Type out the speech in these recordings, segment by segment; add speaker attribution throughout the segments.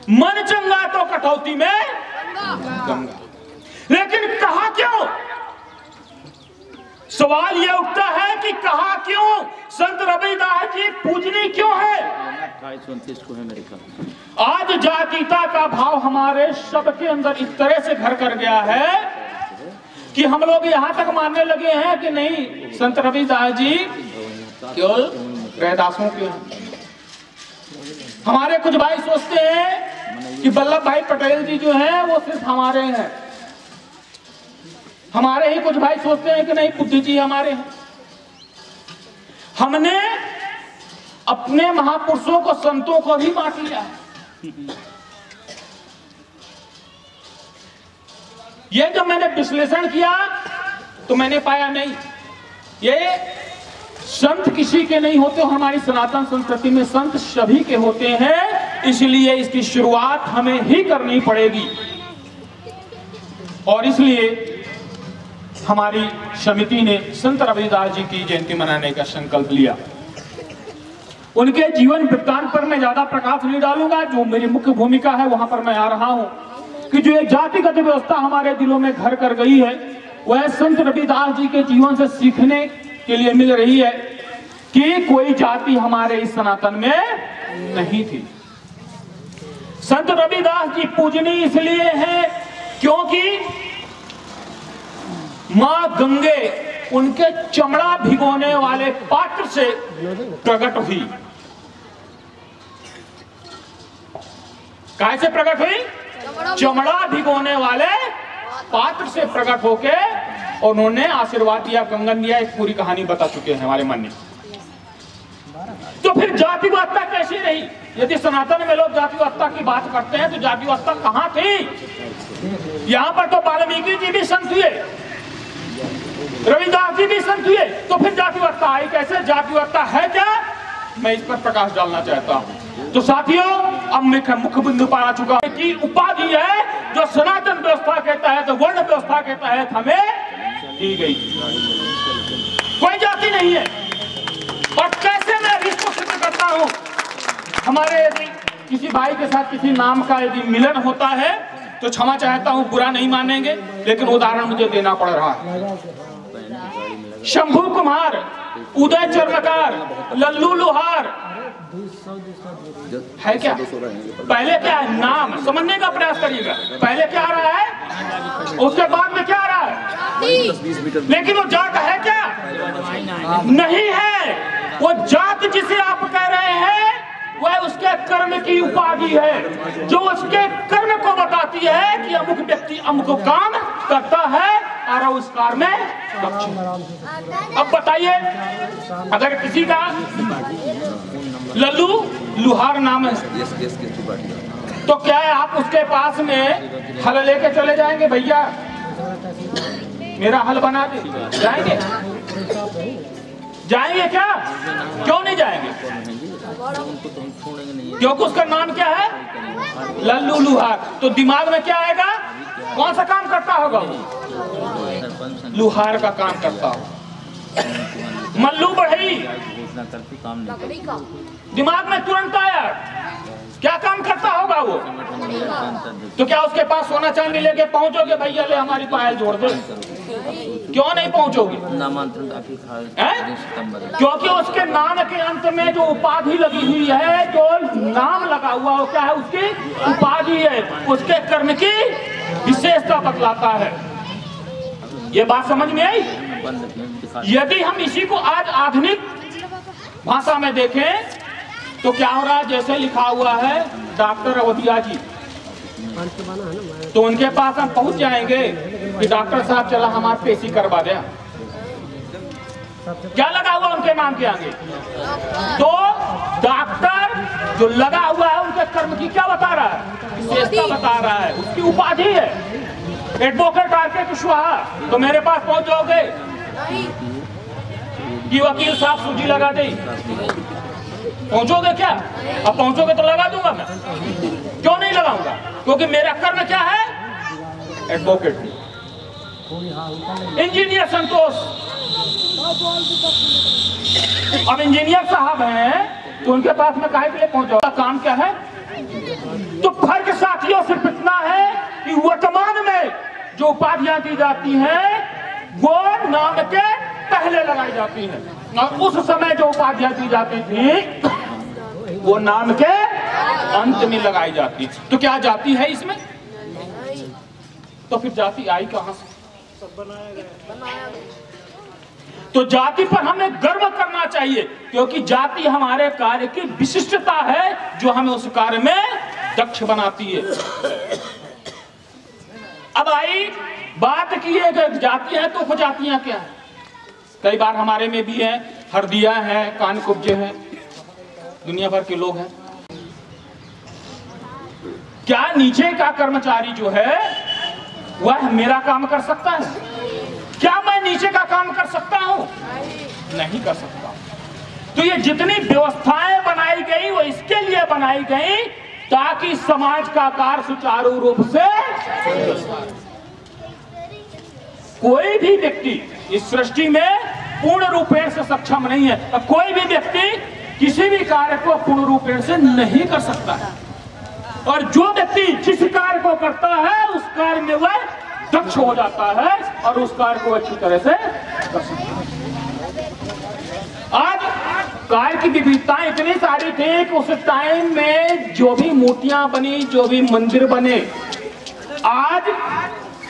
Speaker 1: मन चंगा तो कटौती में गंगा। लेकिन कहा क्यों? सवाल यह उठता है कि कहा क्यों संत रविदास जी पूजनीय क्यों है? आज जातीयता का भाव हमारे सबके अंदर इस तरह से घर कर गया है कि हम लोग यहां तक मानने लगे हैं कि नहीं, संत रविदास जी केवल रैदासों के। हमारे कुछ भाई सोचते हैं कि वल्लभ भाई पटेल जी जो हैं वो सिर्फ हमारे हैं। हमारे ही कुछ भाई सोचते हैं कि नहीं, बुद्ध जी हमारे हैं। हमने अपने महापुरुषों को, संतों को भी बांट लिया है। ये जब मैंने विश्लेषण किया तो मैंने पाया नहीं, ये संत किसी के नहीं होते, हमारी सनातन संस्कृति में संत सभी के होते हैं। इसलिए इसकी शुरुआत हमें ही करनी पड़ेगी और इसलिए हमारी समिति ने संत रविदास जी की जयंती मनाने का संकल्प लिया। उनके जीवन वृत्तांत पर मैं ज्यादा प्रकाश नहीं डालूंगा, जो मेरी मुख्य भूमिका है वहां पर मैं आ रहा हूं कि जो एक जातिगत व्यवस्था हमारे दिलों में घर कर गई है, वह संत रविदास जी के जीवन से सीखने के लिए मिल रही है कि कोई जाति हमारे इस सनातन में नहीं थी। संत रविदास जी पूजनीय इसलिए हैं क्योंकि मां गंगे उनके चमड़ा भिगोने वाले पात्र से प्रकट हुई। कैसे प्रकट हुई? चमड़ा भिगोने वाले पात्र से प्रकट होके उन्होंने आशीर्वाद दिया, कंगन दिया। एक पूरी कहानी बता चुके हैं हमारे मन में। तो फिर जातिवादता कैसी रही? यदि सनातन में लोग जातिवादता की बात करते हैं तो जातिवादता कहां थी? यहां पर तो वाल्मीकि जी भी संत हुए, रविदास जी भी संत हुए, तो फिर जातिवादता आई कैसे? जातिवादता है क्या? मैं इस पर प्रकाश डालना चाहता हूं। तो साथियों, अब मैं मुख्य बिंदु पर आ चुका हूं कि उपाधि है जो सनातन व्यवस्था के तहत, वर्ण व्यवस्था के तहत हमें दी गई। कोई जाति नहीं है। और कैसे मैं इसको सिद्ध करता हूं? हमारे यदि किसी भाई के साथ किसी नाम का यदि मिलन होता है तो क्षमा चाहता हूं, बुरा नहीं मानेंगे, लेकिन उदाहरण मुझे देना पड़ रहा है। शंभू कुमार, उदय चर्मकार, लल्लू लोहार है क्या? पहले क्या है? नाम समझने का प्रयास करिएगा। पहले क्या आ रहा है, उसके बाद में क्या आ रहा है? लेकिन वो जात है क्या? नहीं है। वो जात जिसे आप कह रहे हैं वह उसके कर्म की उपाधि है, जो उसके कर्म को बताती है कि अमुक व्यक्ति अमुक काम करता है और उस कार्य में दक्ष। अब बताइए, अगर किसी का लल्लू लुहार नाम है तो क्या है आप उसके पास में हल लेके चले जाएंगे? भैया मेरा हल बना दे, जाएंगे? जाएंगे क्या? क्यों नहीं जाएंगे? क्योंकि उसका नाम क्या है? लल्लू लुहार। तो दिमाग में क्या आएगा? कौन सा काम करता होगा? लुहार का काम करता होगा। मल्लू बढ़ई, दिमाग में तुरंत आया, क्या काम करता होगा वो? तो क्या उसके पास सोना चांदी लेके पहुंचोगे? भैया ले हमारी पायल जोड़ दो? क्यों नहीं पहुंचोगे? क्योंकि उसके नाम के अंत में जो उपाधि लगी हुई है, जो नाम लगा हुआ वो क्या है? उसकी उपाधि है, उसके कर्म की विशेषता बतलाता है। ये बात समझ में आई? यदि हम इसी को आज आधुनिक भाषा में देखें तो क्या हो रहा है? जैसे लिखा हुआ है डॉक्टर अवधिया जी, तो उनके पास हम पहुंच जाएंगे कि डॉक्टर साहब चला हमारा पेशी करवा दे। क्या लगा हुआ उनके नाम के आगे? तो डॉक्टर जो लगा हुआ है उनके कर्म की क्या बता रहा है? विशेषता बता रहा है, उसकी उपाधि है। एडवोकेट आरके कुशवाहा, तो मेरे पास पहुंचोगे कि वकील साहब सूजी लगा दे? पहुंचोगे क्या? अब पहुंचोगे तो लगा दूंगा मैं। क्यों नहीं लगाऊंगा? क्योंकि मेरा कर्म क्या है? एडवोकेट। इंजीनियर संतोष, अब इंजीनियर साहब हैं तो उनके पास में काहे के लिए पहुंचा? काम क्या है? तो फर्क साथियों सिर्फ इतना है कि वर्तमान में जो उपाधियां दी जाती हैं वो नाम के पहले लगाई जाती हैं, और उस समय जो उपाधियां दी जाती थी वो नाम के अंत में लगाई जाती। तो क्या जाति है इसमें? तो फिर जाति आई कहां से? तो जाति पर हमें गर्व करना चाहिए, क्योंकि जाति हमारे कार्य की विशिष्टता है जो हमें उस कार्य में दक्ष बनाती है। अब आई बात की है कि जाति है तो उपजातियां क्या है? कई बार हमारे में भी है, हरदिया है, कानकुब्जे हैं, दुनिया भर के लोग हैं। क्या नीचे का कर्मचारी जो है वह मेरा काम कर सकता है? क्या मैं नीचे का काम कर सकता हूं? नहीं कर सकता। तो ये जितनी व्यवस्थाएं बनाई गई वो इसके लिए बनाई गई ताकि समाज का कार्य सुचारू रूप से कोई भी व्यक्ति इस सृष्टि में पूर्ण रूपेण से सक्षम नहीं है। अब कोई भी व्यक्ति किसी भी कार्य को पूर्ण रूपेण से नहीं कर सकता है, और जो व्यक्ति जिस कार्य को करता है उस कार्य में वह दक्ष हो जाता है और उस कार्य को अच्छी तरह से कर सकता है। आज कार्य की विविधताएं इतनी सारी थी कि उस टाइम में जो भी मूर्तियां बनी, जो भी मंदिर बने, आज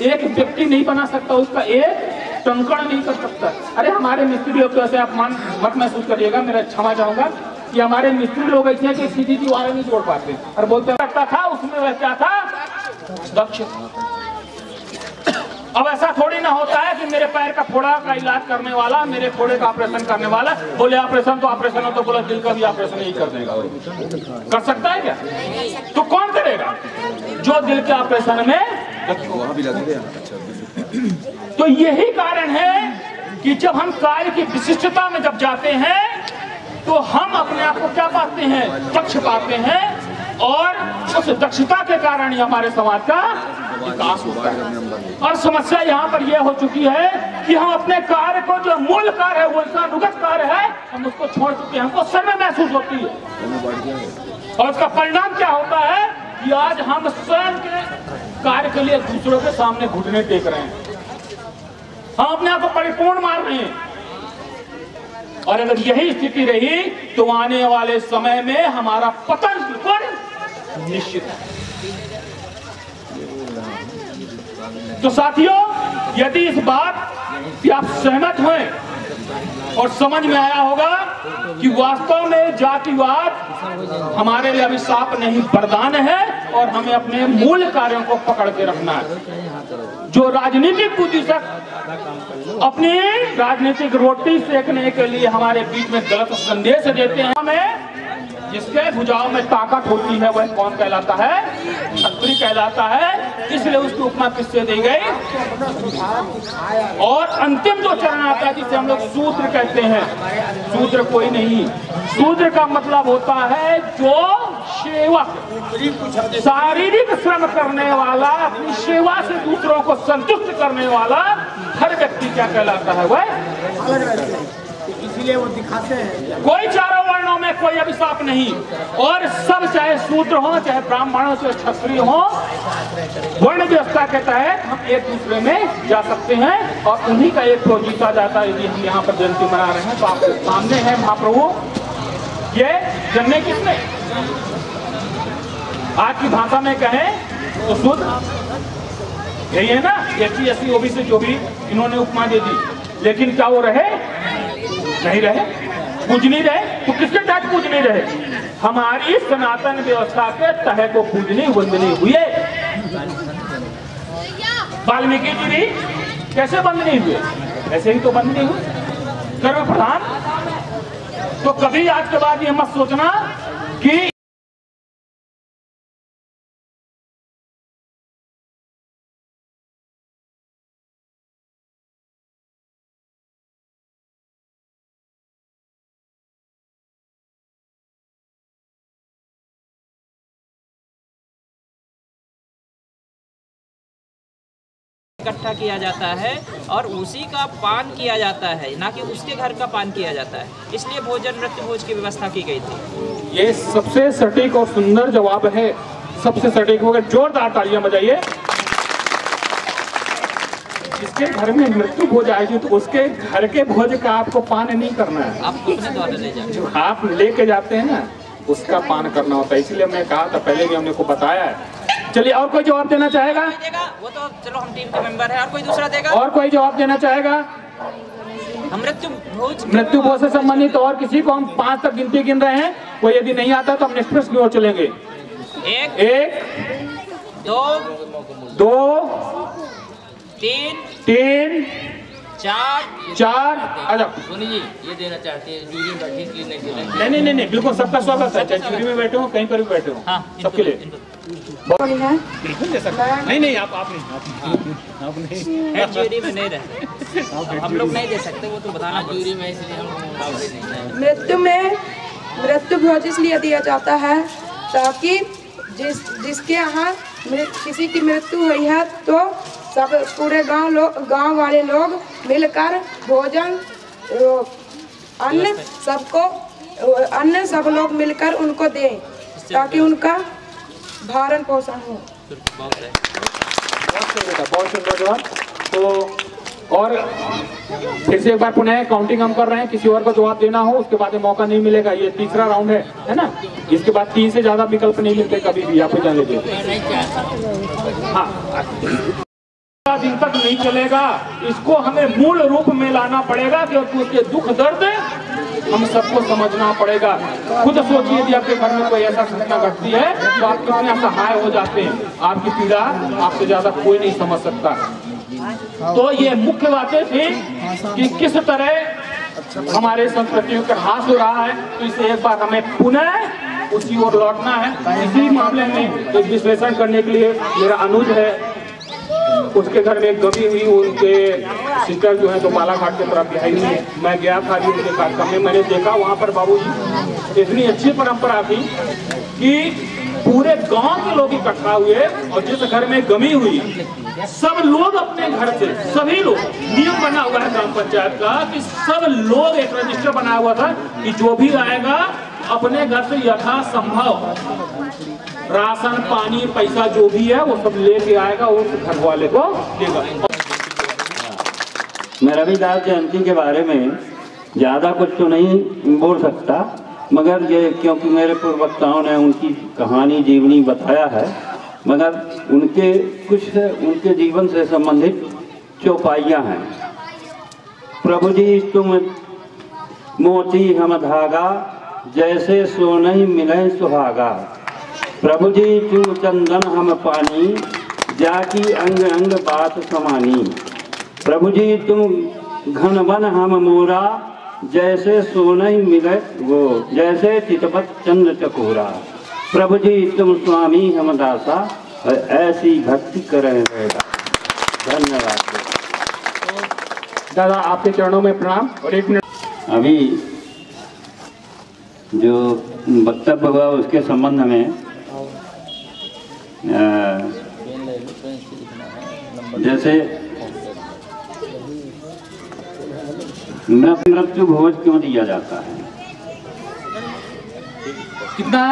Speaker 1: एक व्यक्ति नहीं बना सकता, उसका एक टंकण नहीं कर सकता। अरे हमारे मिस्त्री लोग, ऐसे अपमान मत महसूस करिएगा, मेरा क्षमा चाहूंगा कि हमारे मिस्त्री लोग ऐसे हैं कि सीधी दीवारें नहीं जोड़ पाते, और बोलते लगता था उसमें वह क्या था, दक्ष। अब ऐसा थोड़ी ना होता है कि मेरे पैर का फोड़ा का इलाज करने वाला, मेरे फोड़े का ऑपरेशन करने वाला बोले ऑपरेशन तो ऑपरेशन हो, तो बोला दिल का भी ऑपरेशन ही कर देगा। कर सकता है क्या? तो कौन करेगा? जो दिल के ऑपरेशन में। तो यही कारण है कि जब हम कार्य की विशिष्टता में जब जाते हैं तो हम अपने आप को क्या पाते हैं, दक्ष पाते हैं, और उस दक्षता के कारण ही हमारे समाज का विकास होता है। और समस्या यहाँ पर यह हो चुकी है कि हम अपने कार्य को, जो मूल कार्य है, वो इसका अनुगत कार्य है, हम उसको छोड़ चुके हैं, हमको शर्म महसूस होती है। और उसका परिणाम क्या होता है कि आज हम स्वयं के कार्य के लिए दूसरों के सामने घुटने टेक रहे हैं, हम अपने आप को परिपूर्ण मान रहे हैं। और अगर यही स्थिति रही तो आने वाले समय में हमारा पतन बिल्कुल निश्चित है। तो साथियों, यदि इस बात से आप सहमत हैं और समझ में आया होगा कि वास्तव में जातिवाद हमारे लिए अभिशाप नहीं वरदान है, और हमें अपने मूल कार्यों को पकड़ के रखना है। जो राजनीतिक बुद्धिजीवी अपनी राजनीतिक रोटी सेकने के लिए हमारे बीच में गलत संदेश देते हैं, हमें जिसके भुजाओं में ताकत होती है वह कौन कहलाता है? क्षत्रिय कहलाता है। इसलिए उसकी उपमा किससे दी गई? और अंतिम जो चरण आता है जिसे हम लोग शूद्र कहते हैं, शूद्र कोई नहीं, शूद्र का मतलब होता है जो सेवक, शारीरिक श्रम करने वाला, अपनी सेवा से दूसरों को संतुष्ट करने वाला हर व्यक्ति क्या कहलाता है? वह
Speaker 2: इसीलिए वो दिखाते हैं।
Speaker 1: कोई चारों वर्णों में कोई अभिशाप नहीं, और सब चाहे शूद्र हो, चाहे ब्राह्मण हो, चाहे क्षत्रिय हो, वर्ण व्यवस्था के तहत हम एक दूसरे में जा सकते हैं, और उन्हीं का एक तो जीता जाता है। यदि हम यहाँ पर जयंती मना रहे हैं तो आपके सामने है महाप्रभु, ये जन्मे किसने? आज की भाषा में कहें तो शुद्ध यही है ना, SC OBC जो भी इन्होंने उपमा दे दी, लेकिन क्या वो रहे? नहीं रहे, पूजनी रहे। तो किसके तहत पूजनी रहे? हमारी सनातन व्यवस्था के तहत को पूजनी वंदनी हुए। वाल्मीकि जी भी कैसे बंदनी हुए? ऐसे ही तो बंदनी हुई, कर्म प्रधान। तो कभी आज के बाद ये मत सोचना कि
Speaker 3: इकट्ठा किया जाता है और उसी का पान किया जाता है, ना कि उसके घर का पान किया जाता है। इसलिए भोजन नृत्य भोज की व्यवस्था की गई थी।
Speaker 1: ये सबसे सटीक और सुंदर जवाब है सबसे सटीक होगा। जोरदार तालियां बजाइए। जिसके घर में मृत्यु भोज आएगी तो उसके घर के भोज का आपको पान नहीं करना है,
Speaker 3: आप अपने द्वारा ले जाओ।
Speaker 1: जो आप लेके जाते हैं ना उसका पान करना होता है। इसलिए मैं कहा था, पहले भी हमने को बताया है। चलिए, और कोई जवाब देना चाहेगा?
Speaker 3: वो तो चलो हम टीम के मेंबर हैं, और कोई दूसरा देगा?
Speaker 1: और कोई जवाब देना चाहेगा? मृत्यु भोज से संबंधित और किसी को हम 5 तक गिनती गिन रहे हैं। कोई यदि नहीं आता तो हम नेक्स्ट प्रश्न की ओर चलेंगे। 1 2 3 4 अच्छा
Speaker 4: सोनी जी ये देना चाहते हैं जूरी में बैठे इसलिए नहीं दे रहे।
Speaker 1: नहीं, बिल्कुल सबका स्वागत है, चाहे जूरी में बैठे हो कहीं पर भी बैठे हो, सबके लिए बिल्कुल दे सकते हैं। नहीं आप नहीं
Speaker 3: जूरी में नहीं रहते, हम लोग नहीं दे सकते, वो तो बताना
Speaker 4: जूरी में इसलिए हम
Speaker 5: मृत्यु भोज इसलिए दिया जाता है ताकि जिसके यहाँ किसी की मृत्यु हुई है तो सब पूरे गांव वाले लोग मिलकर भोजन अन्न सब लोग मिलकर उनको दें ताकि उनका भरण पोषण हो।
Speaker 1: बहुत सुंदर जवाब। तो और फिर से एक बार पुनः काउंटिंग हम कर रहे हैं, किसी और को जवाब देना हो उसके बाद मौका नहीं मिलेगा। ये तीसरा राउंड है ना, इसके बाद 3 से ज्यादा विकल्प नहीं मिलते कभी भी, आपको जान लीजिए। हाँ, दिन तक नहीं चलेगा, इसको हमें मूल रूप में लाना पड़ेगा क्योंकि उसके दुख दर्द हम सबको समझना पड़ेगा। खुद सोचिए यदि आपके घर में कोई ऐसा घटना घटती है तो आप कितने असहाय हो जाते हैं, आपकी पीड़ा आपसे ज्यादा कोई नहीं समझ सकता। तो ये मुख्य बातें थी कि किस तरह हमारे संस्कृतियों का ह्रास हो रहा है, तो इसे एक बार हमें पुनः उसी ओर लौटना है। इसी मामले में एक विश्लेषण करने के लिए मेरा अनुज है, उसके घर में एक गमी हुई, उनके सिस्टर जो है तो बालाघाट की तरफ गई हुई है। मैं गया था जी उनके कार्यक्रम में, मैंने देखा वहाँ पर बाबूजी इतनी अच्छी परंपरा थी कि पूरे गांव के लोग इकट्ठा हुए और जिस घर में गमी हुई सब लोग अपने घर से, सभी लोग, नियम बना हुआ है ग्राम पंचायत का कि सब लोग एक रजिस्टर बनाया हुआ था कि जो भी आएगा अपने घर से यथासंभव राशन पानी पैसा जो भी है वो सब लेके आएगा, वो घर वाले को देगा।
Speaker 6: मैं रविदास जयंती के बारे में ज़्यादा कुछ तो नहीं बोल सकता, मगर ये क्योंकि मेरे पूर्ववक्ताओं ने उनकी कहानी जीवनी बताया है, मगर उनके जीवन से संबंधित चौपाइयाँ हैं। प्रभु जी तुम मोती हम धागा, जैसे सोनहि मिले सुहागा। प्रभु जी तुम चंदन हम पानी, जाकी अंग अंग बात समानी। प्रभु जी तुम घन वन हम मोरा, जैसे सोनहि मिले वो, जैसे चितपत चंद्र चकोरा। प्रभु जी तुम स्वामी हम दासा, ऐसी भक्ति करें रहेगा। धन्यवाद
Speaker 1: दादा, आपके चरणों में प्रणाम। और 1 मिनट
Speaker 6: अभी जो वक्तव्य हुआ उसके संबंध में जैसे मृत्यु भोज क्यों दिया जाता है?
Speaker 1: कितना